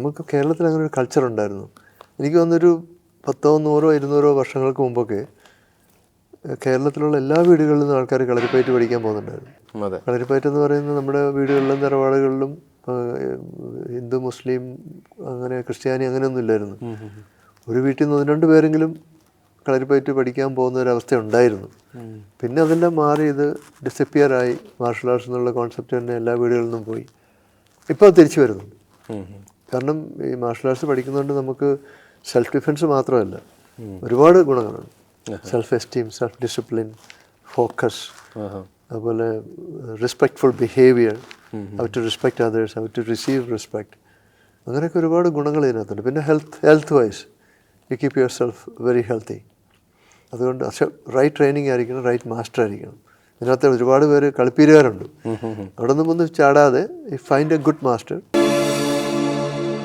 നമുക്ക് കേരളത്തിൽ അങ്ങനെ ഒരു കൾച്ചർ ഉണ്ടായിരുന്നു. എനിക്ക് തോന്നുന്നൊരു 10, 100, 200 വർഷങ്ങൾക്ക് മുമ്പൊക്കെ കേരളത്തിലുള്ള എല്ലാ വീടുകളിൽ നിന്നും ആൾക്കാർ കളരിപ്പയറ്റ് പഠിക്കാൻ പോകുന്നുണ്ടായിരുന്നു. കളരിപ്പയറ്റ് എന്ന് പറയുന്നത് നമ്മുടെ വീടുകളിലും തറവാടുകളിലും ഹിന്ദു, മുസ്ലിം, അങ്ങനെ ക്രിസ്ത്യാനി അങ്ങനെയൊന്നും ഇല്ലായിരുന്നു. ഒരു വീട്ടിൽ നിന്ന് 1-2 പേരെങ്കിലും കളരിപ്പയറ്റ് പഠിക്കാൻ പോകുന്ന ഒരവസ്ഥ ഉണ്ടായിരുന്നു. പിന്നെ അതെല്ലാം മാറി ഇത് ഡിസപ്പിയറായി. മാർഷൽ ആർട്സ് എന്നുള്ള കോൺസെപ്റ്റ് തന്നെ എല്ലാ വീടുകളിൽ നിന്നും പോയി. ഇപ്പോൾ തിരിച്ചു വരുന്നു. കാരണം ഈ മാർഷൽ ആർട്സ് പഠിക്കുന്നതുകൊണ്ട് നമുക്ക് സെൽഫ് ഡിഫെൻസ് മാത്രമല്ല, ഒരുപാട് ഗുണങ്ങളുണ്ട്. Self esteem, self discipline, focus, അതുപോലെ respectful behaviour, how to respect others, how to receive respect, അങ്ങനെയൊക്കെ ഒരുപാട് ഗുണങ്ങൾ ഇതിനകത്തുണ്ട്. പിന്നെ health wise you keep yourself very healthy. അതുകൊണ്ട് റൈറ്റ് ട്രെയിനിങ് ആയിരിക്കണം, റൈറ്റ് മാസ്റ്റർ ആയിരിക്കണം. ഇതിനകത്ത് ഒരുപാട് പേര് കളിപ്പീരുകാരുണ്ട്. അവിടെ നിന്നും ഒന്ന് ചാടാതെ ഫൈൻഡ് എ ഗുഡ് മാസ്റ്റർ.